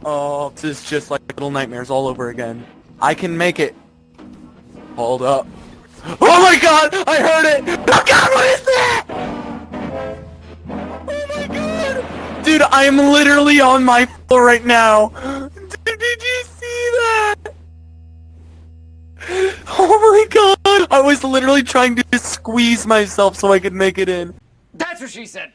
Oh, this is just like Little Nightmares all over again. I can make it. Hold up. Oh my god! I heard it! Oh god, what is that? Oh my god! Dude, I am literally on my floor right now. Dude, did you see that? Oh my god! I was literally trying to squeeze myself so I could make it in. That's what she said.